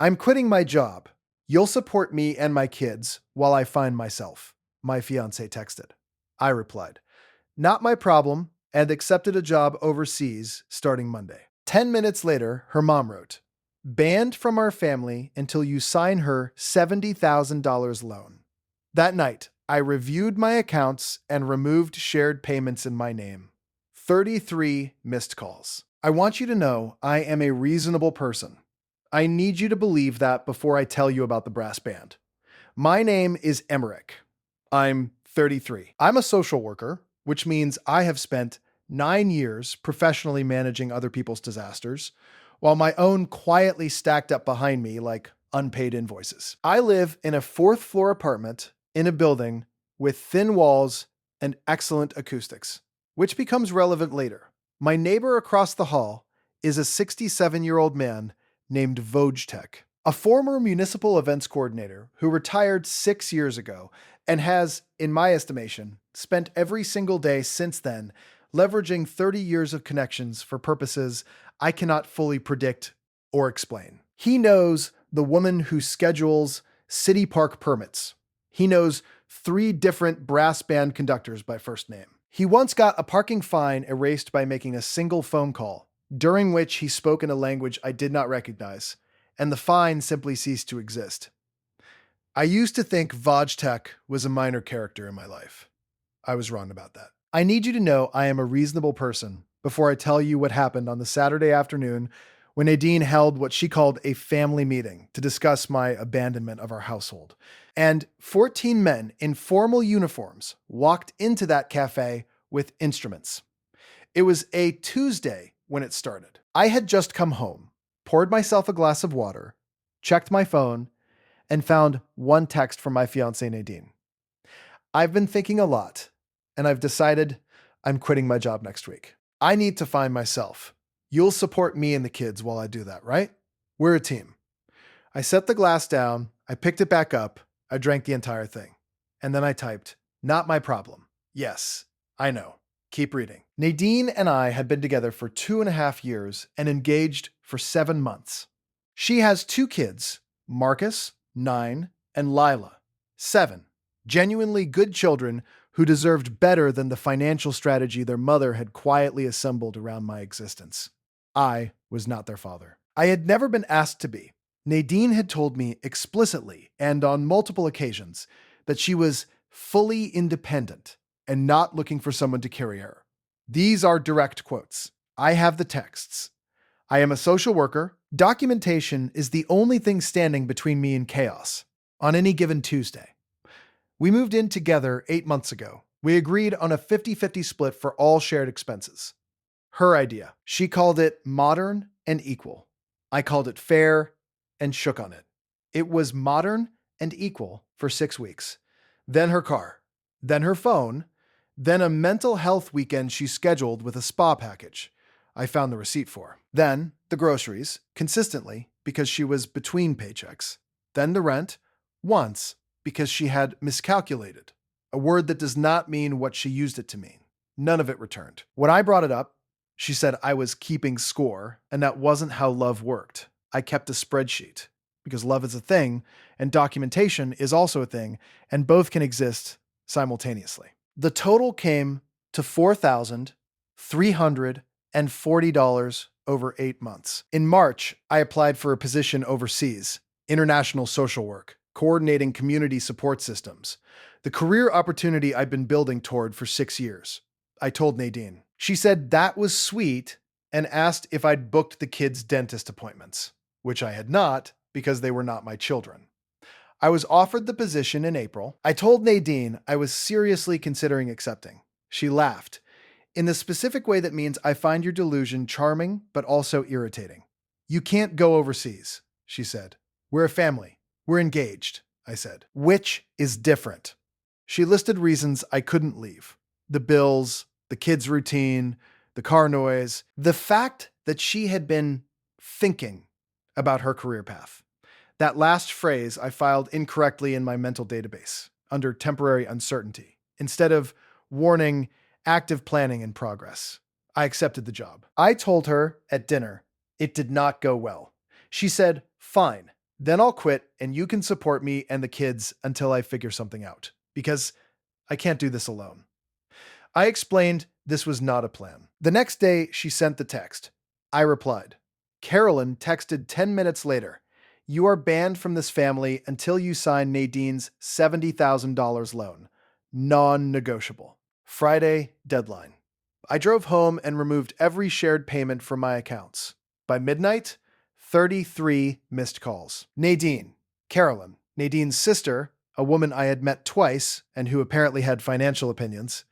I'm quitting my job. You'll support me and my kids while I find myself, my fiancée texted. I replied, not my problem, and accepted a job overseas starting Monday. 10 minutes later, her mom wrote, banned from our family until you sign her $70,000 loan. That night, I reviewed my accounts and removed shared payments in my name. 33 missed calls. I want you to know I am a reasonable person. I need you to believe that before I tell you about the brass band. My name is Emmerich. I'm 33. I'm a social worker, which means I have spent 9 years professionally managing other people's disasters, while my own quietly stacked up behind me like unpaid invoices. I live in a fourth floor apartment in a building with thin walls and excellent acoustics, which becomes relevant later. My neighbor across the hall is a 67-year-old man named Vojtek, a former municipal events coordinator who retired 6 years ago and has, in my estimation, spent every single day since then leveraging 30 years of connections for purposes I cannot fully predict or explain. He knows the woman who schedules city park permits. He knows 3 different brass band conductors by first name. He once got a parking fine erased by making a single phone call, during which he spoke in a language I did not recognize, and the fine simply ceased to exist. I used to think Vojtek was a minor character in my life. I was wrong about that. I need you to know I am a reasonable person before I tell you what happened on the Saturday afternoon when Nadine held what she called a family meeting to discuss my abandonment of our household. And 14 men in formal uniforms walked into that cafe with instruments. It was a Tuesday when it started. I had just come home, poured myself a glass of water, checked my phone, and found one text from my fiancée Nadine. I've been thinking a lot, and I've decided I'm quitting my job next week. I need to find myself. You'll support me and the kids while I do that, right? We're a team. I set the glass down, I picked it back up, I drank the entire thing. And then I typed, not my problem. Yes, I know. Keep reading. Nadine and I had been together for 2.5 years and engaged for 7 months. She has 2 kids, Marcus, 9, and Lila, 7. Genuinely good children who deserved better than the financial strategy their mother had quietly assembled around my existence. I was not their father. I had never been asked to be. Nadine had told me explicitly and on multiple occasions that she was fully independent and not looking for someone to carry her. These are direct quotes. I have the texts. I am a social worker. Documentation is the only thing standing between me and chaos on any given Tuesday. We moved in together 8 months ago. We agreed on a 50-50 split for all shared expenses. Her idea. She called it modern and equal. I called it fair and shook on it. It was modern and equal for 6 weeks. Then her car. Then her phone. Then a mental health weekend she scheduled with a spa package I found the receipt for. Then the groceries, consistently, because she was between paychecks. Then the rent, once, because she had miscalculated, a word that does not mean what she used it to mean. None of it returned. When I brought it up, she said I was keeping score, and that wasn't how love worked. I kept a spreadsheet, because love is a thing, and documentation is also a thing, and both can exist simultaneously. The total came to $4,340 over 8 months. In March, I applied for a position overseas, international social work, coordinating community support systems, the career opportunity I'd been building toward for 6 years. I told Nadine. She said that was sweet and asked if I'd booked the kids' dentist appointments, which I had not because they were not my children. I was offered the position in April. I told Nadine I was seriously considering accepting. She laughed, in the specific way that means I find your delusion charming but also irritating. You can't go overseas, she said. We're a family. We're engaged, I said. Which is different. She listed reasons I couldn't leave. The bills, the kids' routine, the car noise, the fact that she had been thinking about her career path. That last phrase I filed incorrectly in my mental database, under temporary uncertainty, instead of warning active planning in progress. I accepted the job. I told her at dinner it did not go well. She said, fine, Then I'll quit and you can support me and the kids until I figure something out. Because I can't do this alone. I explained this was not a plan. The next day, she sent the text. I replied. Carolyn texted 10 minutes later. You are banned from this family until you sign Nadine's $70,000 loan. Non-negotiable. Friday, deadline. I drove home and removed every shared payment from my accounts. By midnight, 33 missed calls. Nadine, Carolyn, Nadine's sister, a woman I had met twice and who apparently had financial opinions,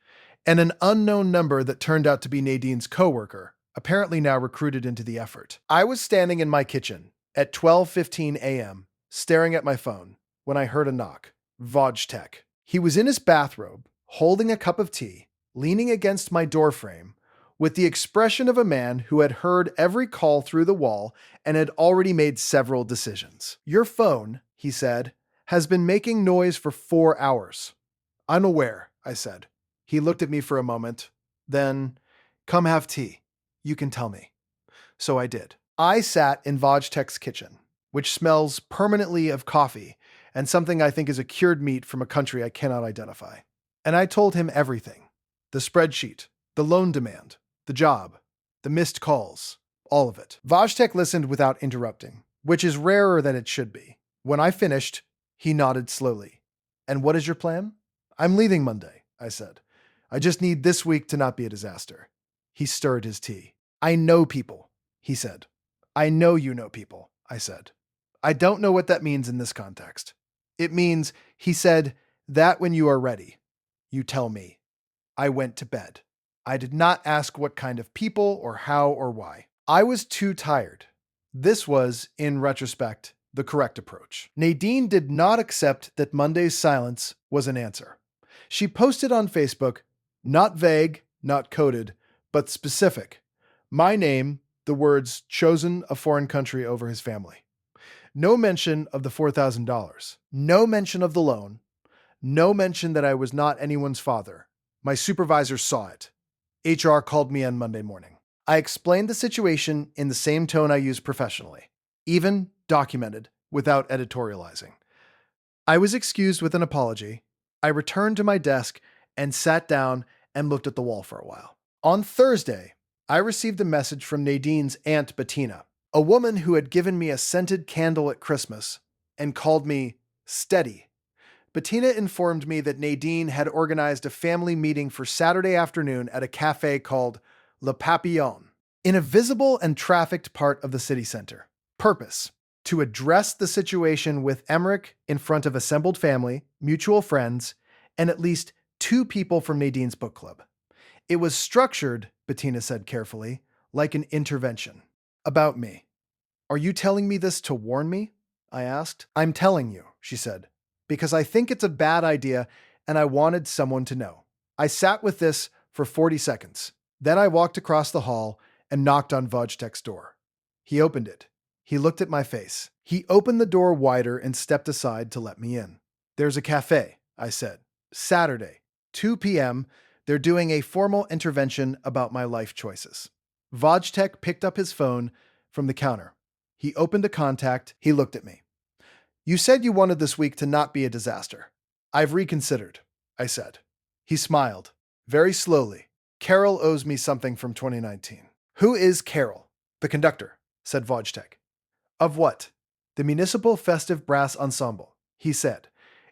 and an unknown number that turned out to be Nadine's coworker, apparently now recruited into the effort. I was standing in my kitchen at 12:15 a.m., staring at my phone, when I heard a knock. Wojtek. He was in his bathrobe, holding a cup of tea, leaning against my doorframe, with the expression of a man who had heard every call through the wall and had already made several decisions. Your phone, he said, has been making noise for 4 hours. I'm aware, I said. He looked at me for a moment. Then, come have tea. You can tell me. So I did. I sat in Wojtek's kitchen, which smells permanently of coffee and something I think is a cured meat from a country I cannot identify. And I told him everything. The spreadsheet, the loan demand, the job, the missed calls, all of it. Wojtek listened without interrupting, which is rarer than it should be. When I finished, he nodded slowly. And what is your plan? I'm leaving Monday, I said. I just need this week to not be a disaster. He stirred his tea. I know people, he said. I know you know people, I said. I don't know what that means in this context. It means, he said, that when you are ready, you tell me. I went to bed. I did not ask what kind of people or how or why. I was too tired. This was, in retrospect, the correct approach. Nadine did not accept that Monday's silence was an answer. She posted on Facebook, not vague, not coded, but specific. My name, the words chosen a foreign country over his family. No mention of the $4,000. No mention of the loan. No mention that I was not anyone's father. My supervisor saw it. HR called me on Monday morning. I explained the situation in the same tone I use professionally, even documented, without editorializing. I was excused with an apology. I returned to my desk and sat down and looked at the wall for a while. On Thursday, I received a message from Nadine's Aunt Bettina, a woman who had given me a scented candle at Christmas and called me steady. Bettina informed me that Nadine had organized a family meeting for Saturday afternoon at a café called Le Papillon, in a visible and trafficked part of the city center. Purpose: to address the situation with Emmerich in front of assembled family, mutual friends, and at least 2 people from Nadine's book club. It was structured, Bettina said carefully, like an intervention. About me. Are you telling me this to warn me? I asked. I'm telling you, she said, because I think it's a bad idea and I wanted someone to know. I sat with this for 40 seconds. Then I walked across the hall and knocked on Wojtek's door. He opened it. He looked at my face. He opened the door wider and stepped aside to let me in. There's a cafe, I said. Saturday, 2 p.m., they're doing a formal intervention about my life choices. Wojtek picked up his phone from the counter. He opened a contact. He looked at me. You said you wanted this week to not be a disaster. I've reconsidered, I said. He smiled, very slowly. Carol owes me something from 2019. Who is Carol? The conductor, said Wojtek. Of what? The Municipal Festive Brass Ensemble, he said,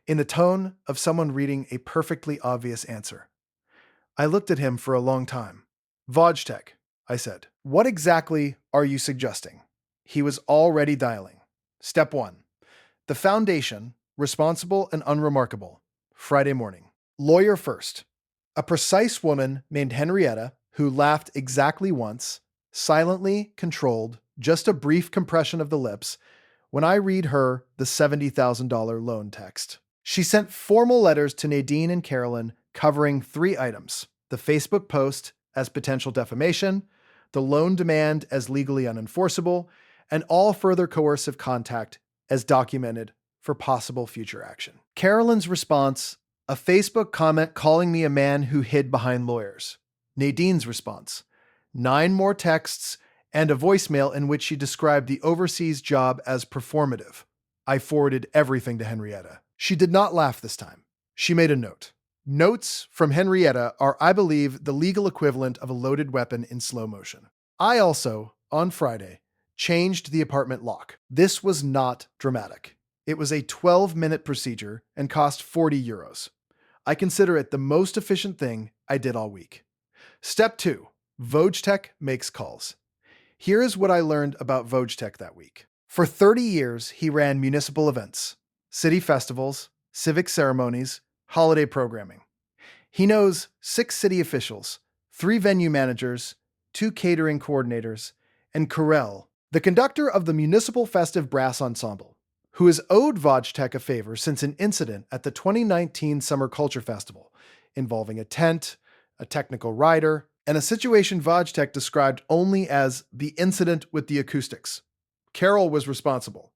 in the tone of someone reading a perfectly obvious answer. I looked at him for a long time. Wojtek, I said, what exactly are you suggesting? He was already dialing. Step 1. The foundation, responsible and unremarkable. Friday morning. Lawyer first. A precise woman named Henrietta who laughed exactly once, silently, controlled, just a brief compression of the lips, when I read her the $70,000 loan text. She sent formal letters to Nadine and Carolyn covering 3 items: the Facebook post as potential defamation, the loan demand as legally unenforceable, and all further coercive contact as documented for possible future action. Carolyn's response: a Facebook comment calling me a man who hid behind lawyers. Nadine's response: 9 more texts and a voicemail in which she described the overseas job as performative. I forwarded everything to Henrietta. She did not laugh this time. She made a note. Notes from Henrietta are, I believe, the legal equivalent of a loaded weapon in slow motion. I also, on Friday, changed the apartment lock. This was not dramatic. It was a 12-minute procedure and cost 40 euros. I consider it the most efficient thing I did all week. Step 2. Vojtech makes calls. Here is what I learned about Vojtech that week. For 30 years, he ran municipal events, city festivals, civic ceremonies, holiday programming. He knows 6 city officials, 3 venue managers, 2 catering coordinators, and Karel, the conductor of the Municipal Festive Brass Ensemble, who has owed Vojtech a favor since an incident at the 2019 Summer Culture Festival involving a tent, a technical rider, and a situation Vojtech described only as the incident with the acoustics. Carol was responsible.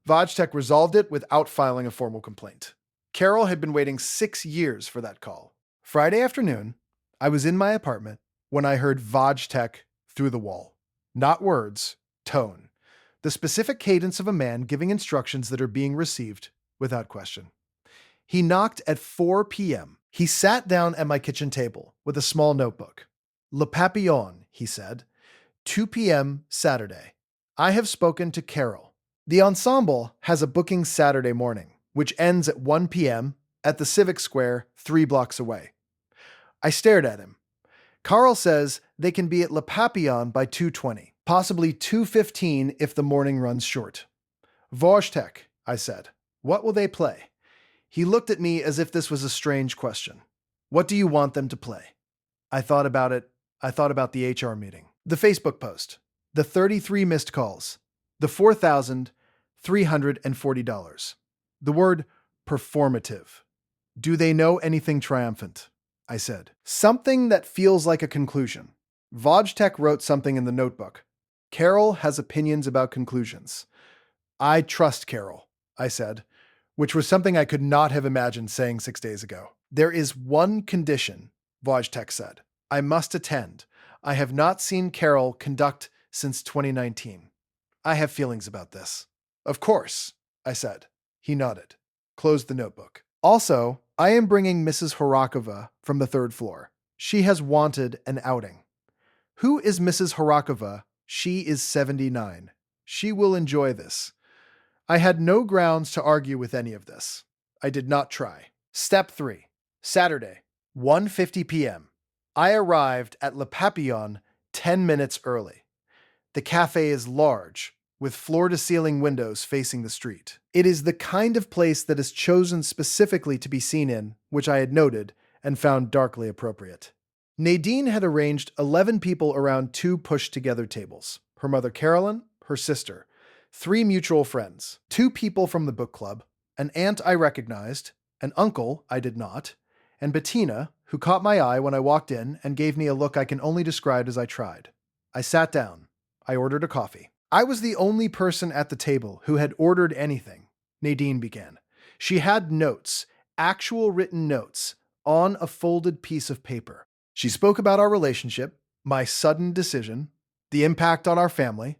Vojtech resolved it without filing a formal complaint. Carol had been waiting 6 years for that call. Friday afternoon, I was in my apartment when I heard Vojtech through the wall. Not words, tone. The specific cadence of a man giving instructions that are being received without question. He knocked at 4 p.m. He sat down at my kitchen table with a small notebook. Le Papillon, he said. 2 p.m. Saturday. I have spoken to Carol. The ensemble has a booking Saturday morning, which ends at 1 p.m. at the Civic Square 3 blocks away. I stared at him. Carl says they can be at Le Papillon by 2:20, possibly 2:15 if the morning runs short. Vojtech, I said. What will they play? He looked at me as if this was a strange question. What do you want them to play? I thought about it. I thought about the HR meeting, the Facebook post, the 33 missed calls, the $4,340. The word performative. Do they know anything triumphant? I said. Something that feels like a conclusion. Vojtech wrote something in the notebook. Carol has opinions about conclusions. I trust Carol, I said, which was something I could not have imagined saying 6 days ago. There is one condition, Vojtech said. I must attend. I have not seen Carol conduct since 2019. I have feelings about this. Of course, I said. He nodded. Closed the notebook. Also, I am bringing Mrs. Horakova from the 3rd floor. She has wanted an outing. Who is Mrs. Horakova? She is 79. She will enjoy this. I had no grounds to argue with any of this. I did not try. Step 3. Saturday, 1:50 p.m. I arrived at Le Papillon 10 minutes early. The cafe is large, with floor-to-ceiling windows facing the street. It is the kind of place that is chosen specifically to be seen in, which I had noted and found darkly appropriate. Nadine had arranged 11 people around 2 pushed-together tables. Her mother Carolyn, her sister, 3 mutual friends, 2 people from the book club, an aunt I recognized, an uncle I did not, and Bettina, who caught my eye when I walked in and gave me a look I can only describe as I tried. I sat down. I ordered a coffee. I was the only person at the table who had ordered anything, Nadine began. She had notes, actual written notes, on a folded piece of paper. She spoke about our relationship, my sudden decision, the impact on our family,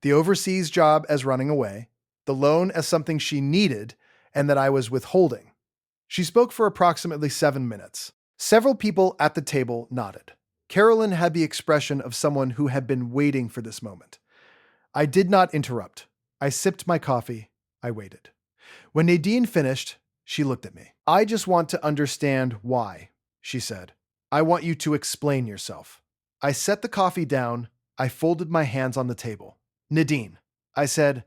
the overseas job as running away, the loan as something she needed and that I was withholding. She spoke for approximately 7 minutes. Several people at the table nodded. Carolyn had the expression of someone who had been waiting for this moment. I did not interrupt. I sipped my coffee. I waited. When Nadine finished, she looked at me. I just want to understand why, she said. I want you to explain yourself. I set the coffee down. I folded my hands on the table. Nadine, I said,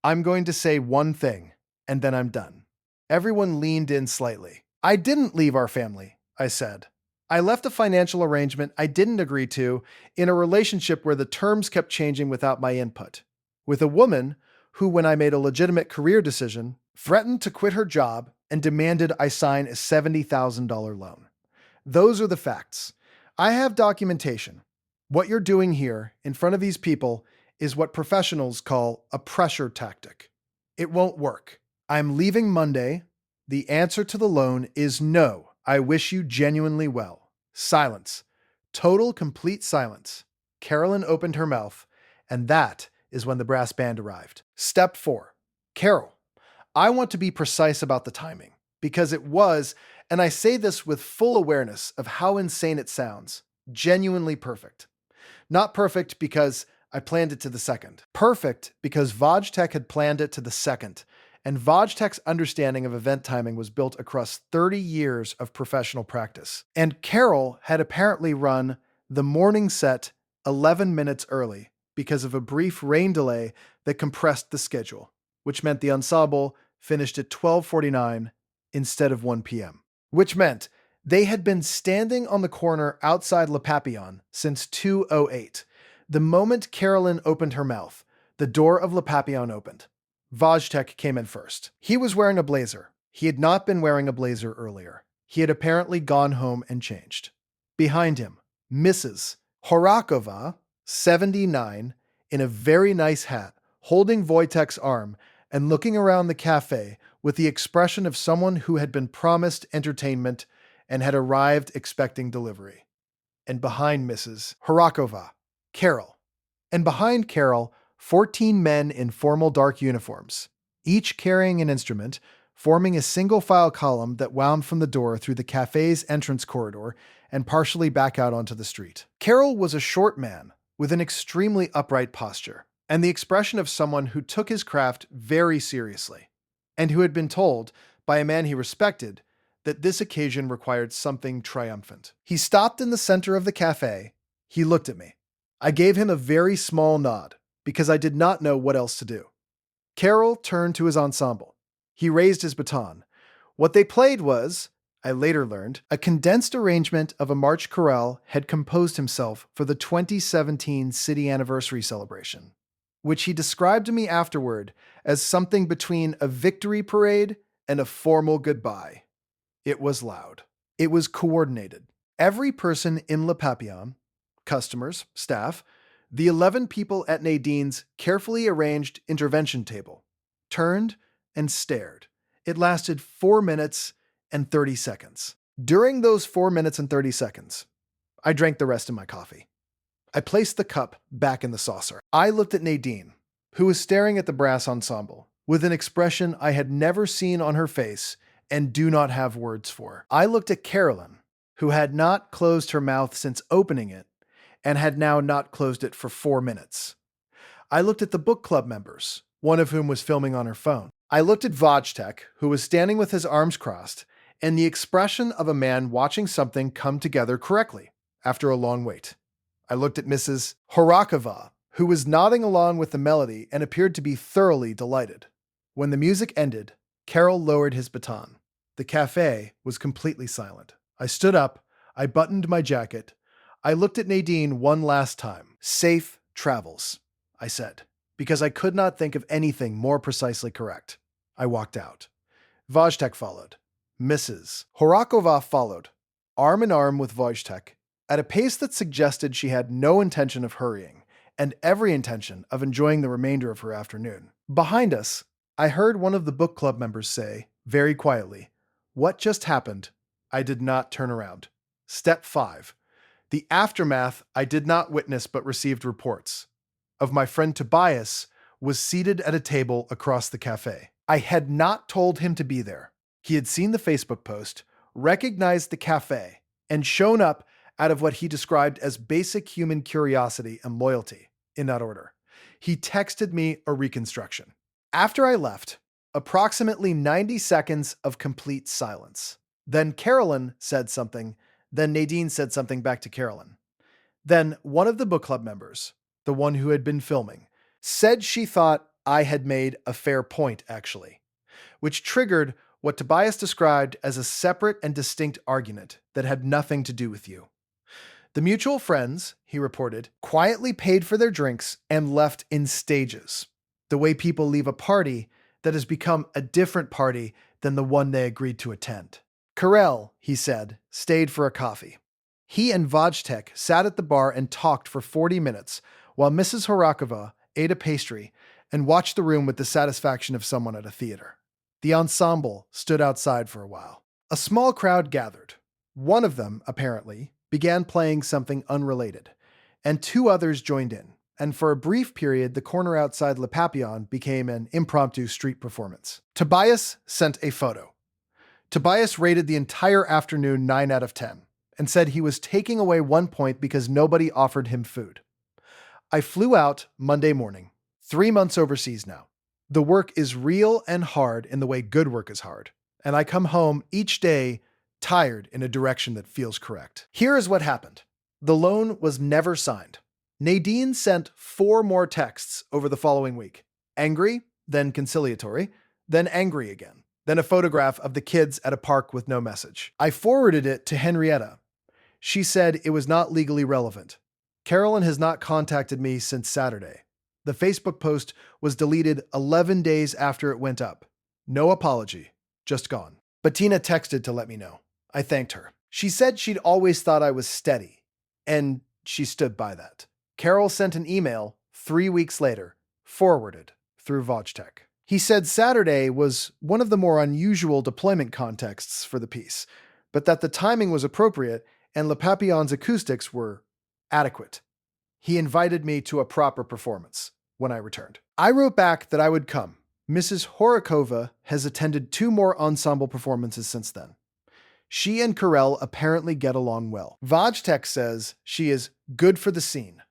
I'm going to say one thing, and then I'm done. Everyone leaned in slightly. I didn't leave our family, I said. I left a financial arrangement I didn't agree to in a relationship where the terms kept changing without my input. With a woman who, when I made a legitimate career decision, threatened to quit her job and demanded I sign a $70,000 loan. Those are the facts. I have documentation. What you're doing here, in front of these people, is what professionals call a pressure tactic. It won't work. I'm leaving Monday. The answer to the loan is no. I wish you genuinely well. Silence. Total, complete silence. Carolyn opened her mouth, and that is when the brass band arrived. Step 4. Carol, I want to be precise about the timing, because it was, and I say this with full awareness of how insane it sounds, genuinely perfect. Not perfect because I planned it to the second. Perfect because Vodtech had planned it to the second, and Vodtech's understanding of event timing was built across 30 years of professional practice. And Carol had apparently run the morning set 11 minutes early because of a brief rain delay that compressed the schedule, which meant the ensemble finished at 12:49 instead of 1 p.m., which meant they had been standing on the corner outside Le Papillon since 2:08. The moment Carolyn opened her mouth, the door of Le Papillon opened. Vodtech came in first. He was wearing a blazer. He had not been wearing a blazer earlier. He had apparently gone home and changed. Behind him, Mrs. Horakova, 79, in a very nice hat, holding Wojtek's arm and looking around the cafe with the expression of someone who had been promised entertainment and had arrived expecting delivery. And behind Mrs. Horakova, Carol. And behind Carol, 14 men in formal dark uniforms, each carrying an instrument, forming a single file column that wound from the door through the cafe's entrance corridor and partially back out onto the street. Carol was a short man with an extremely upright posture and the expression of someone who took his craft very seriously and who had been told by a man he respected that this occasion required something triumphant. He stopped in the center of the cafe. He looked at me. I gave him a very small nod because I did not know what else to do. Carol turned to his ensemble. He raised his baton. What they played was, I later learned, a condensed arrangement of a march chorale had composed himself for the 2017 city anniversary celebration, which he described to me afterward as something between a victory parade and a formal goodbye. It was loud. It was coordinated. Every person in Le Papillon, customers, staff, the 11 people at Nadine's carefully arranged intervention table, turned and stared. It lasted 4 minutes and 30 seconds. During those 4 minutes and 30 seconds, I drank the rest of my coffee. I placed the cup back in the saucer. I looked at Nadine, who was staring at the brass ensemble, with an expression I had never seen on her face and do not have words for. I looked at Carolyn, who had not closed her mouth since opening it, and had now not closed it for 4 minutes. I looked at the book club members, one of whom was filming on her phone. I looked at Vodtech, who was standing with his arms crossed, and the expression of a man watching something come together correctly after a long wait. I looked at Mrs. Horakova, who was nodding along with the melody and appeared to be thoroughly delighted. When the music ended, Carol lowered his baton. The cafe was completely silent. I stood up, I buttoned my jacket. I looked at Nadine one last time. Safe travels, I said, because I could not think of anything more precisely correct. I walked out. Vodtech followed. Mrs. Horakova followed, arm in arm with Vodtech, at a pace that suggested she had no intention of hurrying and every intention of enjoying the remainder of her afternoon. Behind us, I heard one of the book club members say, very quietly, "What just happened?" I did not turn around. Step 5. The aftermath I did not witness but received reports of. My friend Tobias was seated at a table across the cafe. I had not told him to be there. He had seen the Facebook post, recognized the cafe, and shown up out of what he described as basic human curiosity and loyalty, in that order. He texted me a reconstruction. After I left, approximately 90 seconds of complete silence. Then Carolyn said something. Then Nadine said something back to Carolyn. Then one of the book club members, the one who had been filming, said she thought I had made a fair point, actually, which triggered what Tobias described as a separate and distinct argument that had nothing to do with you. The mutual friends, he reported, quietly paid for their drinks and left in stages, the way people leave a party that has become a different party than the one they agreed to attend. Karel, he said, stayed for a coffee. He and Vodtech sat at the bar and talked for 40 minutes while Mrs. Horakova ate a pastry and watched the room with the satisfaction of someone at a theater. The ensemble stood outside for a while. A small crowd gathered. One of them, apparently, began playing something unrelated, and 2 others joined in, and for a brief period, the corner outside Le Papillon became an impromptu street performance. Tobias sent a photo. Tobias rated the entire afternoon 9 out of 10 and said he was taking away 1 point because nobody offered him food. I flew out Monday morning, 3 months overseas now. The work is real and hard in the way good work is hard, and I come home each day tired in a direction that feels correct. Here is what happened. The loan was never signed. Nadine sent 4 more texts over the following week. Angry, then conciliatory, then angry again, then a photograph of the kids at a park with no message. I forwarded it to Henrietta. She said it was not legally relevant. Carolyn has not contacted me since Saturday. The Facebook post was deleted 11 days after it went up. No apology, just gone. Bettina texted to let me know. I thanked her. She said she'd always thought I was steady, and she stood by that. Carol sent an email 3 weeks later, forwarded through Vojtech. He said Saturday was one of the more unusual deployment contexts for the piece, but that the timing was appropriate and Le Papillon's acoustics were adequate. He invited me to a proper performance when I returned. I wrote back that I would come. Mrs. Horikova has attended 2 more ensemble performances since then. She and Carell apparently get along well. Vojtech says she is good for the scene.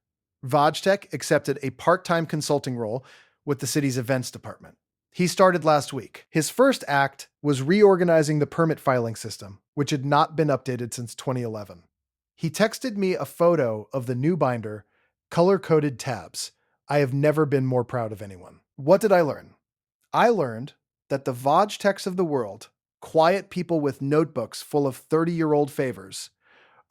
Vojtech accepted a part-time consulting role with the city's events department. He started last week. His first act was reorganizing the permit filing system, which had not been updated since 2011. He texted me a photo of the new binder, color-coded tabs. I have never been more proud of anyone. What did I learn? I learned that the Vojtechs of the world, quiet people with notebooks full of 30-year-old favors,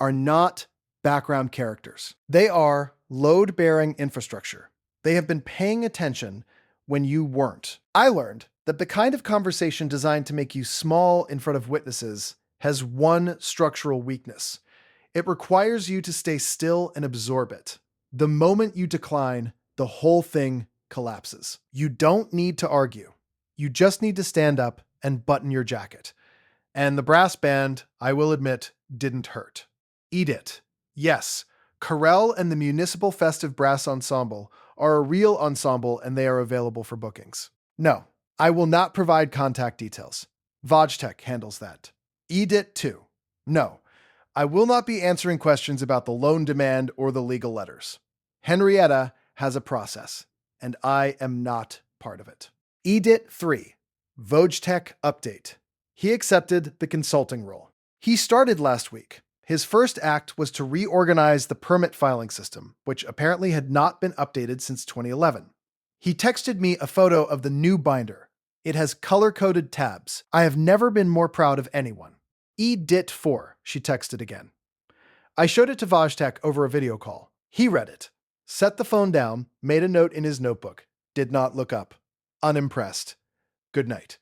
are not background characters. They are load-bearing infrastructure. They have been paying attention when you weren't. I learned that the kind of conversation designed to make you small in front of witnesses has one structural weakness. It requires you to stay still and absorb it. The moment you decline, the whole thing collapses. You don't need to argue. You just need to stand up and button your jacket. And the brass band, I will admit, didn't hurt. Eat it. Yes, Carell and the Municipal Festive Brass Ensemble are a real ensemble and they are available for bookings. No, I will not provide contact details. Vojtech handles that. Edit too. No, I will not be answering questions about the loan demand or the legal letters. Henrietta has a process, and I am not part of it. Edit 3. Vojtech update. He accepted the consulting role. He started last week. His first act was to reorganize the permit filing system, which apparently had not been updated since 2011. He texted me a photo of the new binder. It has color-coded tabs. I have never been more proud of anyone. Edit 4, she texted again. I showed it to Vojtech over a video call. He read it, set the phone down, made a note in his notebook, did not look up. Unimpressed. Good night.